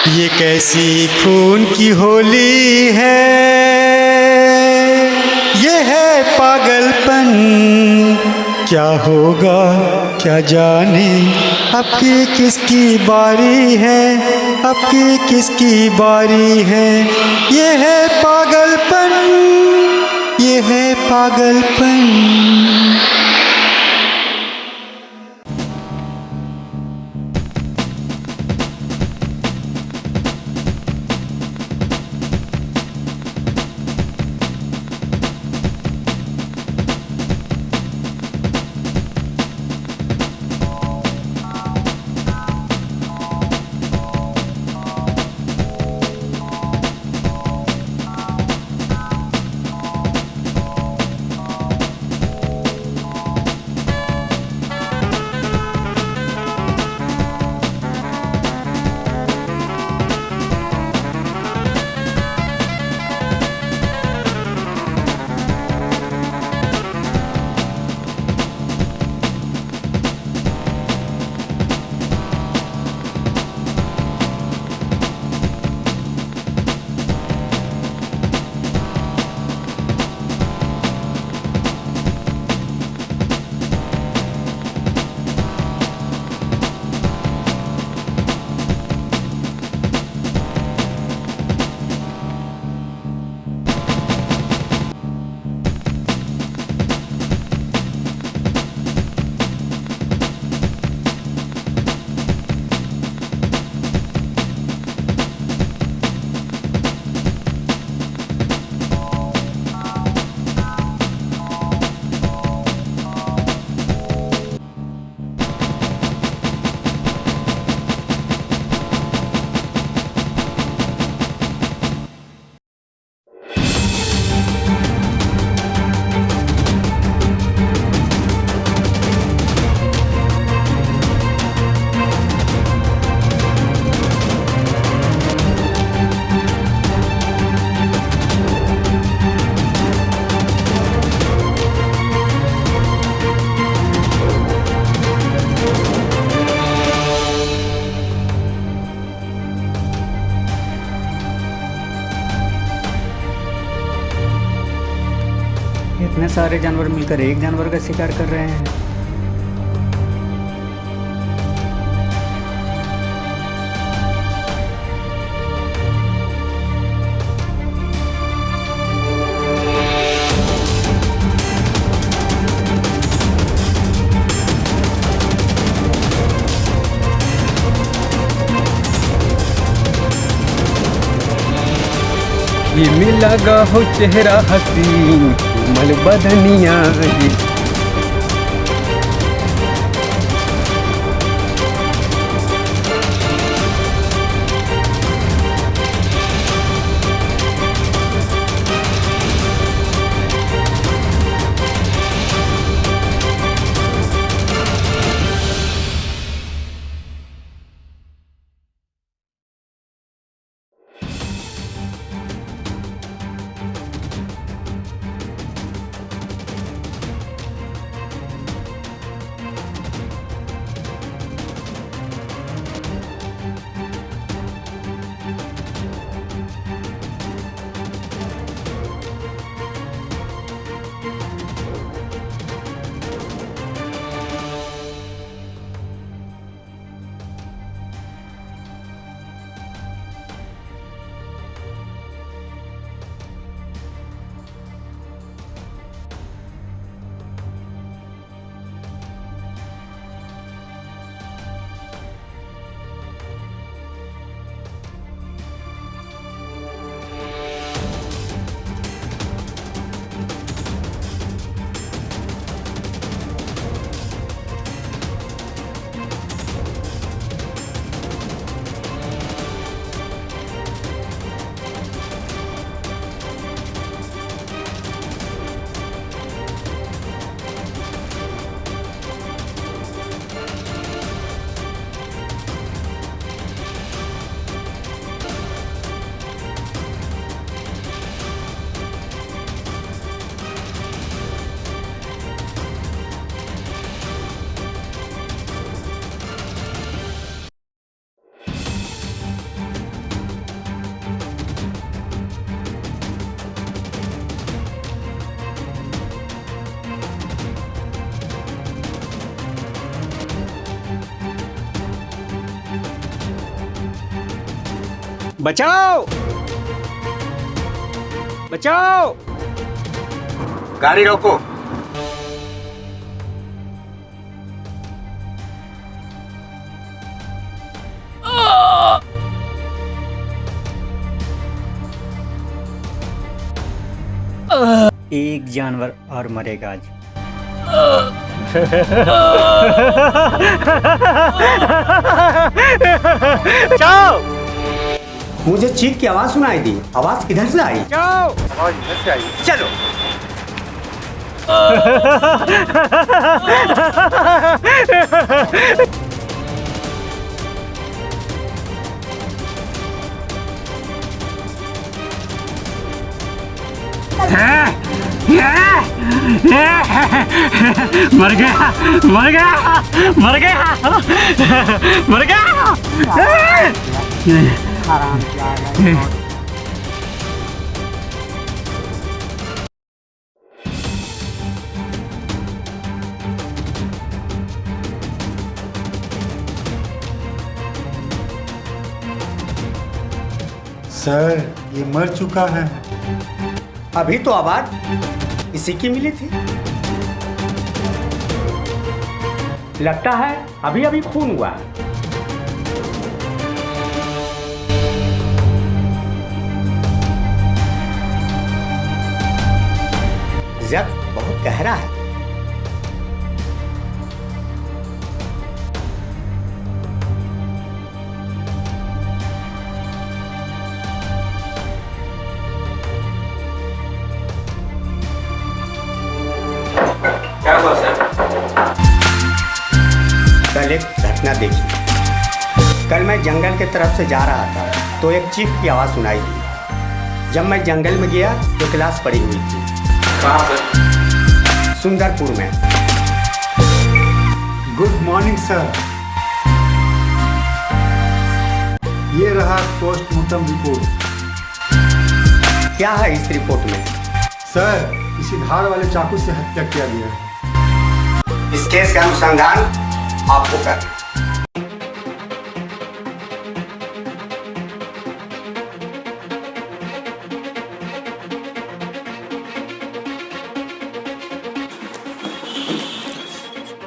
ये कैसी खून की होली है, ये है पागलपन। क्या होगा क्या जाने, अब की किसकी बारी है, अब की किसकी बारी है। ये है पागलपन, ये है पागलपन। इतने सारे जानवर मिलकर एक जानवर का शिकार कर रहे हैं। ये मिला गा हो चेहरा हसीन मल बदनिया ये। बचाओ बचाओ। गाड़ी रोको। एक जानवर और मरेगा आज। जाओ। मुझे चीख की आवाज सुनाई दी। आवाज किधर से आई? जाओ। आवाज इधर से आई। चलो। मर गया मर गया मर गया मर गया। सर, ये मर चुका है। अभी तो आवाज इसी की मिली थी। लगता है अभी अभी खून हुआ। जख्म बहुत गहरा है। क्या हुआ सर? कल एक घटना देखी। कल मैं जंगल की तरफ से जा रहा था तो एक चीख की आवाज़ सुनाई दी। जब मैं जंगल में गया तो क्लास पड़ी हुई थी। कहाँ सर? सुंदरपुर में। Good morning sir. ये रहा पोस्टमार्टम रिपोर्ट। क्या है इस रिपोर्ट में? सर, इसी धार वाले चाकू से हत्या किया गया है। इस केस का अनुसंधान आपको करना।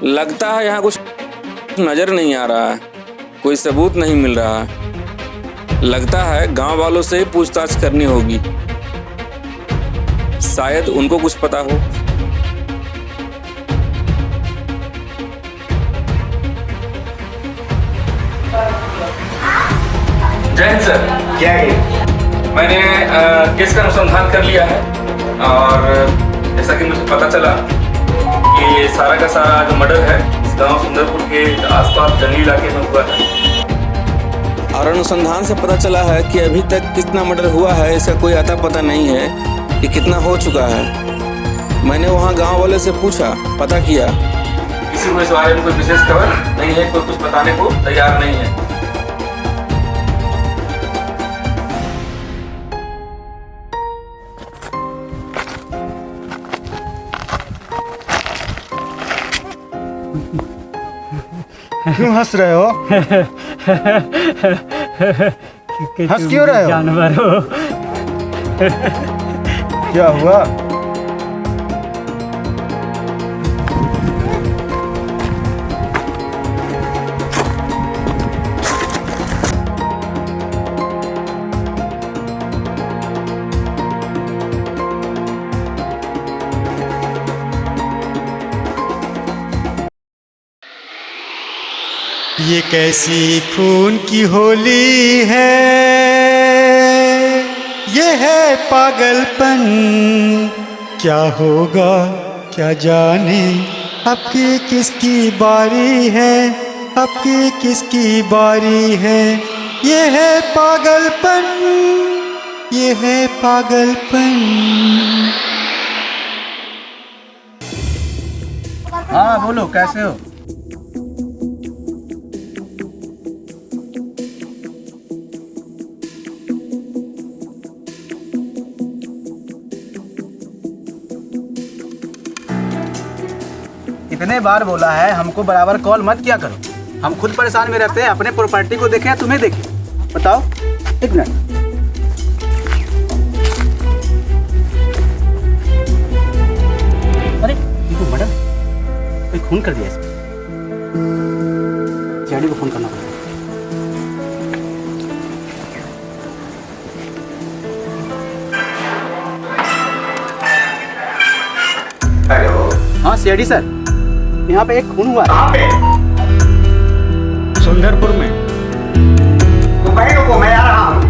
लगता है यहाँ कुछ नजर नहीं आ रहा है, कोई सबूत नहीं मिल रहा है। लगता है गांव वालों से पूछताछ करनी होगी, शायद उनको कुछ पता हो। जय हिंद सर। क्या है? मैंने केस का अनुसंधान कर लिया है और जैसा कि मुझे पता चला कि ये सारा का सारा जो मर्डर है इस गांव सुंदरपुर के आसपास जंगली इलाके में हुआ है। और अनुसंधान से पता चला है कि अभी तक कितना मर्डर हुआ है इसका कोई अता पता नहीं है कि कितना हो चुका है। मैंने वहाँ गांव वाले से पूछा, पता किया, किसी को इस बारे में कोई विशेष खबर नहीं है, कोई कुछ बताने को तैयार नहीं है। क्यों हंस रहे हो? हंस क्यों रहे हो? जानवर हो। क्या हुआ? ये कैसी खून की होली है, ये है पागलपन। क्या होगा क्या जाने, अब की किसकी बारी है, अब की किसकी बारी है। ये है पागलपन, ये है पागलपन। हाँ बोलो, कैसे हो? इतने बार बोला है हमको बराबर कॉल मत किया करो। हम खुद परेशान में रहते हैं, अपने प्रॉपर्टी को देखें या तुम्हें देखें। बताओ। एक मिनट। अरे ये तो मर्डर, कोई खून कर दिया इसने। सीआईडी को फोन करना पड़ेगा। हेलो। हाँ सीआईडी सर, यहाँ पे एक खून हुआ है। कहाँ पे? सुंदरपुर में। तो भाई रुको, मैं आ रहा हूँ।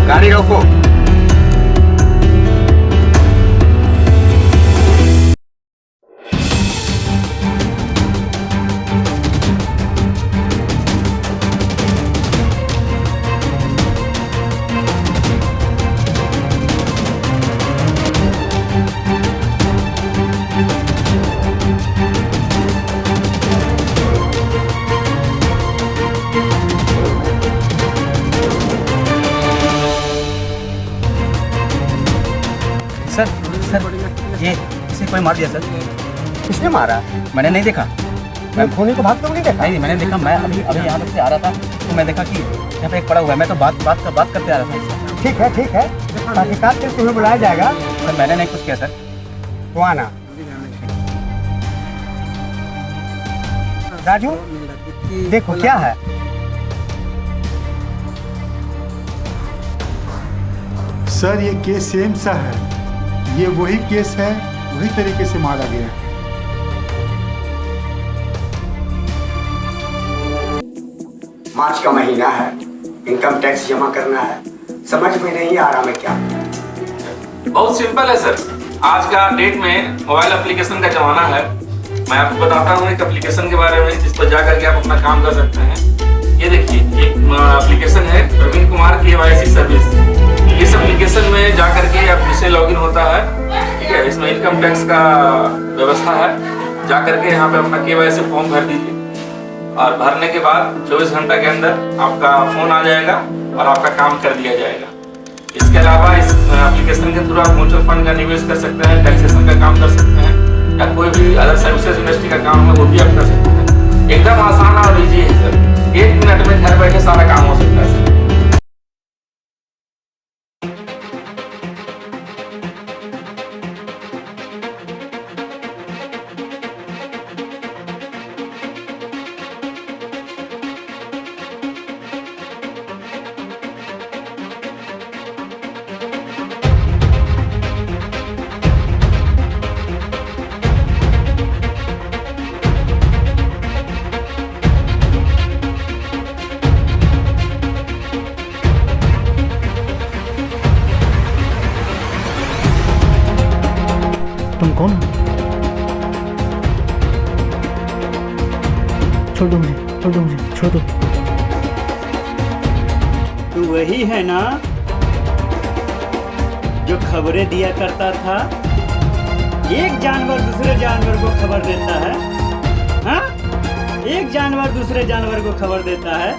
गाड़ी रोको। सर ये इसे कोई मार दिया सर। किसने मारा? मैंने नहीं देखा। मैं खूनी को भागते हुए नहीं देखा। नहीं मैंने देखा, मैं अभी यहाँ तक से आ रहा था तो मैं देखा कि यहाँ पे एक पड़ा हुआ है। मैं तो बात करते आ रहा था इससे। ठीक है। तहकीकात के तुम्हें बुलाया जाएगा। सर मैंने नहीं कुछ किया सर। तो आना। राजू देखो क्या है। सर ये केस सेम सा है, ये वही केस है, वही तरीके से मारा गया है। मार्च का महीना है, इनकम टैक्स जमा करना है। समझ में नहीं आ रहा मैं क्या। बहुत सिंपल है सर। आज का डेट में मोबाइल एप्लीकेशन का जमाना है। मैं आपको बताता हूँ एक एप्लीकेशन के बारे में जिस पर जाकर के आप अपना काम कर सकते हैं। ये देखिए एक एप्लीकेशन है प्रवीण कुमार KYC सर्विस। इस एप्लीकेशन में जाकर के आप जिससे लॉगिन होता है, ठीक है, इसमें इनकम टैक्स का व्यवस्था है। जाकर के यहाँ पे अपना KYC फॉर्म भर दीजिए और भरने के बाद 24 घंटा के अंदर आपका फोन आ जाएगा और आपका काम कर दिया जाएगा। इसके अलावा इस एप्लीकेशन के थ्रू आप म्यूचुअल फंड का निवेश कर सकते हैं, टैक्सेशन का काम कर सकते हैं या कोई भी अदर सर्विसेज इंडस्ट्री का काम है वो भी आप कर सकते हैं। एकदम आसान और ईजी है सर। 1 मिनट में घर बैठे सारा काम हो सकता है सर। तुम कौन हो? छोड़ दो मुझे, छोड़ दो। तू वही है ना जो खबरें दिया करता था? एक जानवर दूसरे जानवर को खबर देता है, हाँ? एक जानवर दूसरे जानवर को खबर देता है।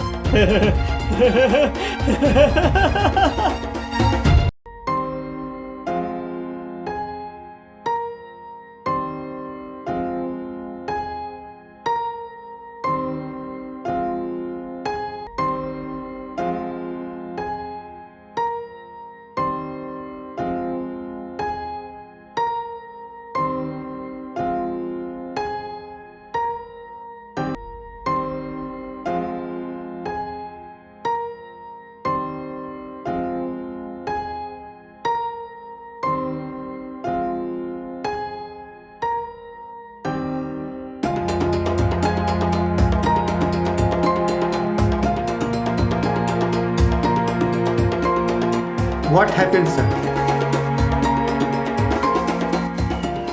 What happened, sir?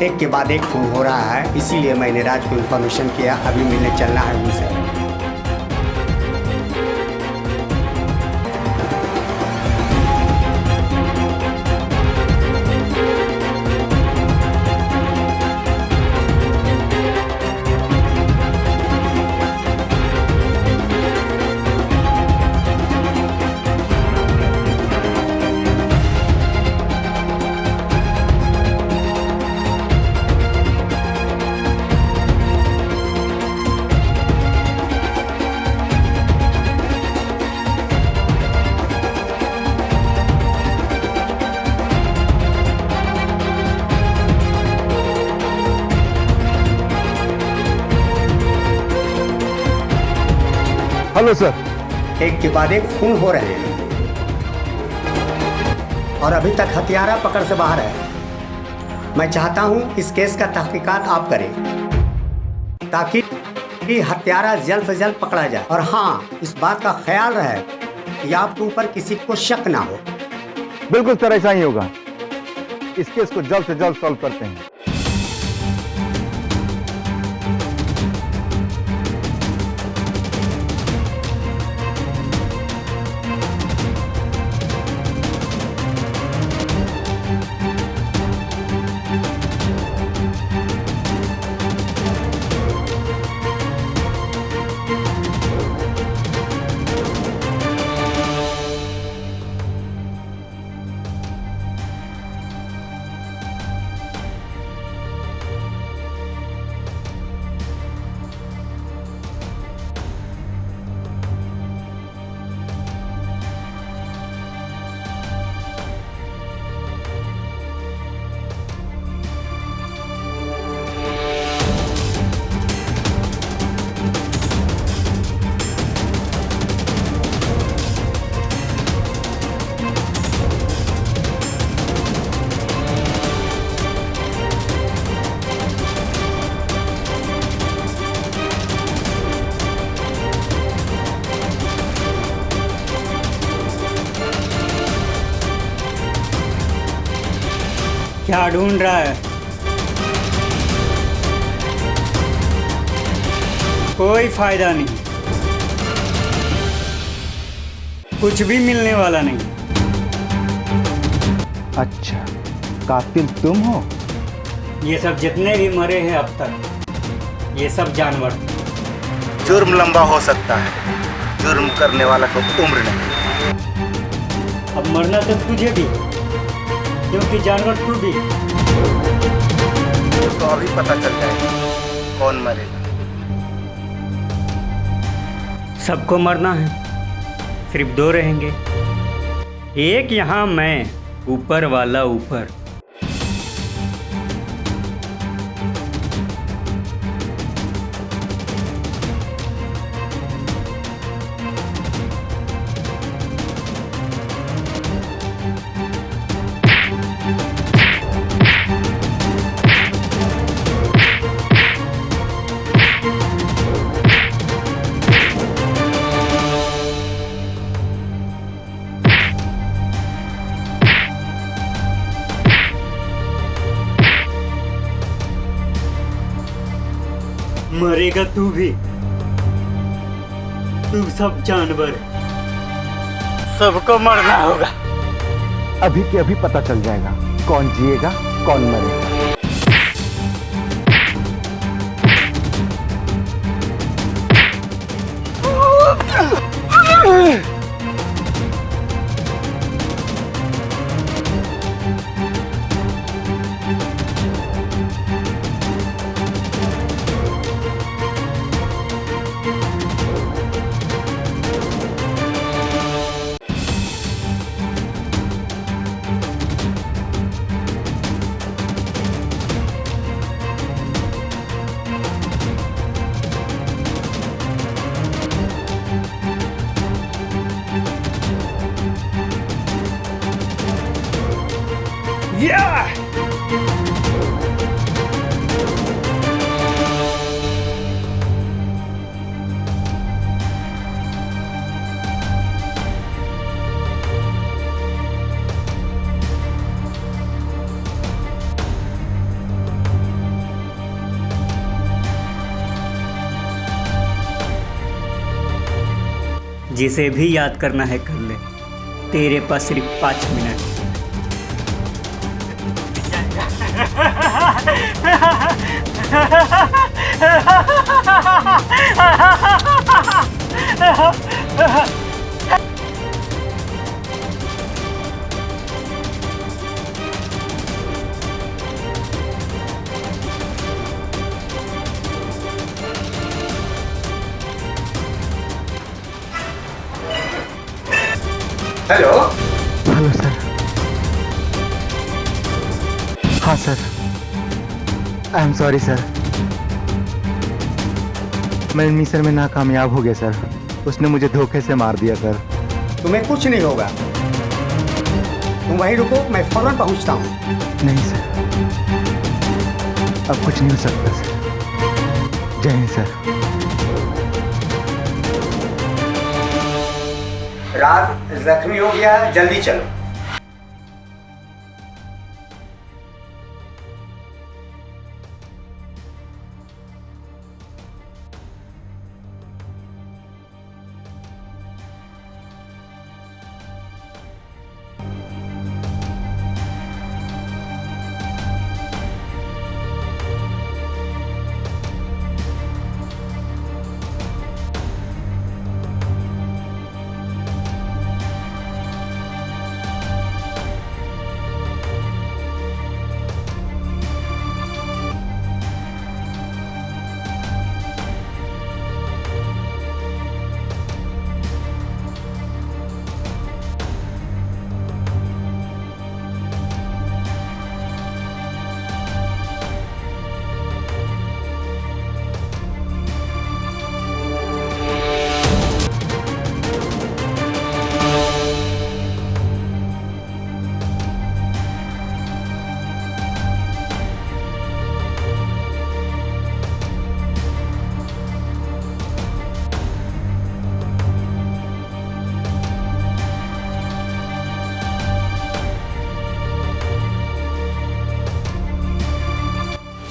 एक के बाद एक खून हो रहा है, इसीलिए मैंने राज को इन्फॉर्मेशन किया। अभी मिलने चलना है उनसे। Hello sir. एक के बाद एक खून हो रहे हैं और अभी तक हत्यारा पकड़ से बाहर है। मैं चाहता हूं इस केस का तहकीकात आप करें ताकि हत्यारा जल्द से जल्द पकड़ा जाए। और हाँ, इस बात का ख्याल रहे कि आपके ऊपर किसी को शक ना हो। बिल्कुल सर, ऐसा ही होगा। इस केस को जल्द से जल्द सॉल्व करते हैं। क्या ढूंढ रहा है? कोई फायदा नहीं, कुछ भी मिलने वाला नहीं। अच्छा, कातिल तुम हो? ये सब जितने भी मरे हैं अब तक, ये सब जानवर। जुर्म लंबा हो सकता है, जुर्म करने वाला को उम्र नहीं। अब मरना तो तुझे भी, क्योंकि जानवर तू भी। तो अभी पता चल जाएगा कौन मरेगा। सबको मरना है, सिर्फ 2 रहेंगे। एक यहाँ मैं, ऊपर वाला ऊपर। मरेगा तू भी, तू सब जानवर, सबको मरना होगा। अभी के अभी पता चल जाएगा कौन जिएगा कौन मरेगा। जिसे भी याद करना है कर ले, तेरे पास सिर्फ 5 मिनट। हेलो। Hello sir. हाँ sir, I am sorry sir, मैं मिशन में नाकामयाब हो गया सर। उसने मुझे धोखे से मार दिया सर। तुम्हें कुछ नहीं होगा, तुम वहीं रुको, मैं फौरन पहुंचता हूँ। नहीं सर, अब कुछ नहीं हो सकता सर। जय हिंद सर। राज जख्मी हो गया, जल्दी चलो।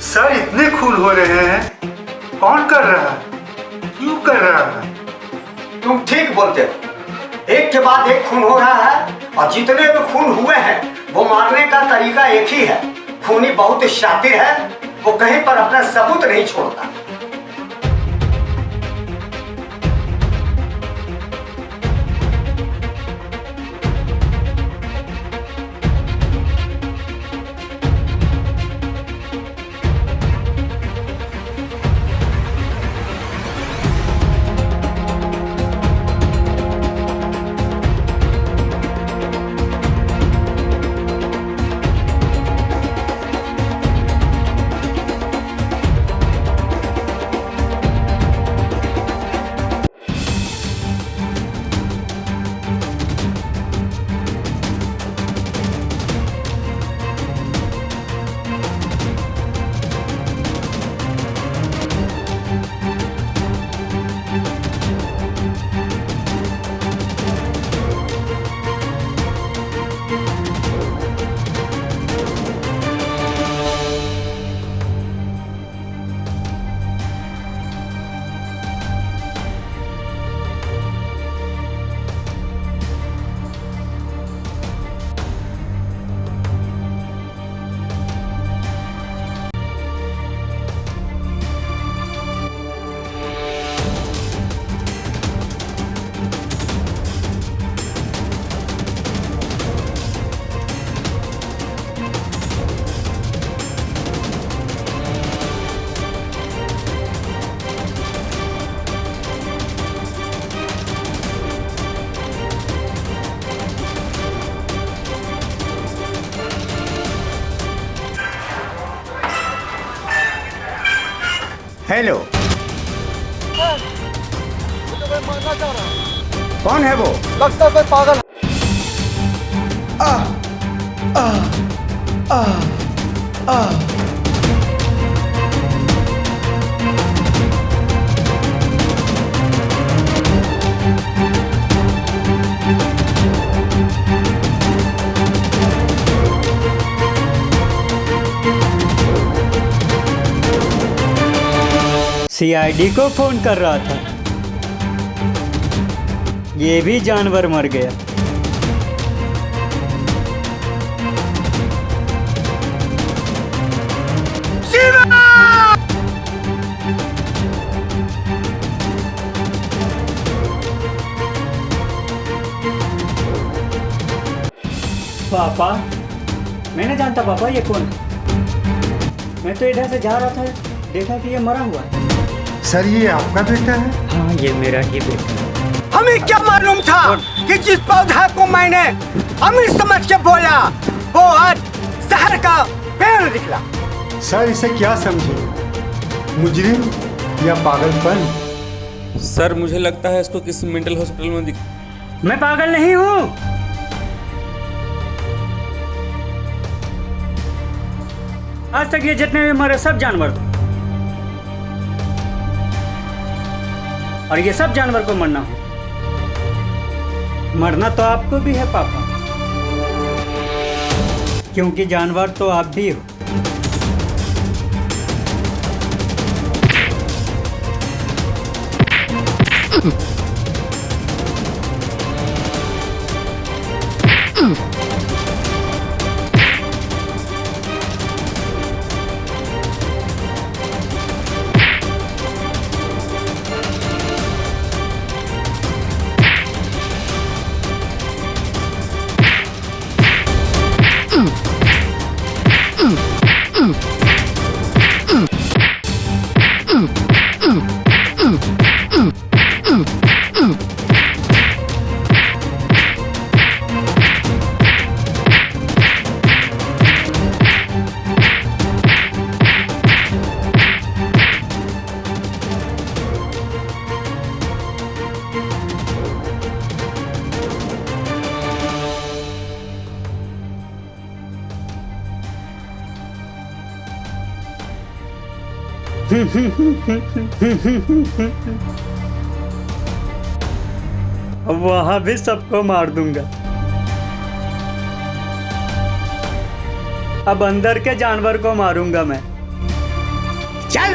सर इतने खून हो रहे हैं, कौन कर रहा है, क्यों कर रहा है? तुम ठीक बोलते हो, एक के बाद एक खून हो रहा है और जितने भी खून हुए हैं वो मारने का तरीका एक ही है। खूनी बहुत शातिर है, वो कहीं पर अपना सबूत नहीं छोड़ता। हेलो, कौन है वो? लगता है कोई पागल। सीआईडी को फोन कर रहा था, ये भी जानवर मर गया। पापा, मैं नहीं जानता पापा ये कौन है। मैं तो इधर से जा रहा था, देखा कि ये मरा हुआ है। सर ये आपका बेटा है? हाँ, ये मेरा ही बेटा है। हमें क्या मालूम था कि जिस पौधा को मैंने अमीर समझ के बोया वो आज शहर का पेड़ निकला। सर इसे क्या समझे, मुजरिम या पागलपन? सर मुझे लगता है इसको किसी मेंटल हॉस्पिटल में मैं पागल नहीं हूं। आज तक ये जितने भी मरे सब जानवर थे, और ये सब जानवर को मरना हो। मरना तो आपको भी है पापा, क्योंकि जानवर तो आप भी हो। वहां भी सबको मार दूंगा। अब अंदर के जानवर को मारूंगा मैं। चल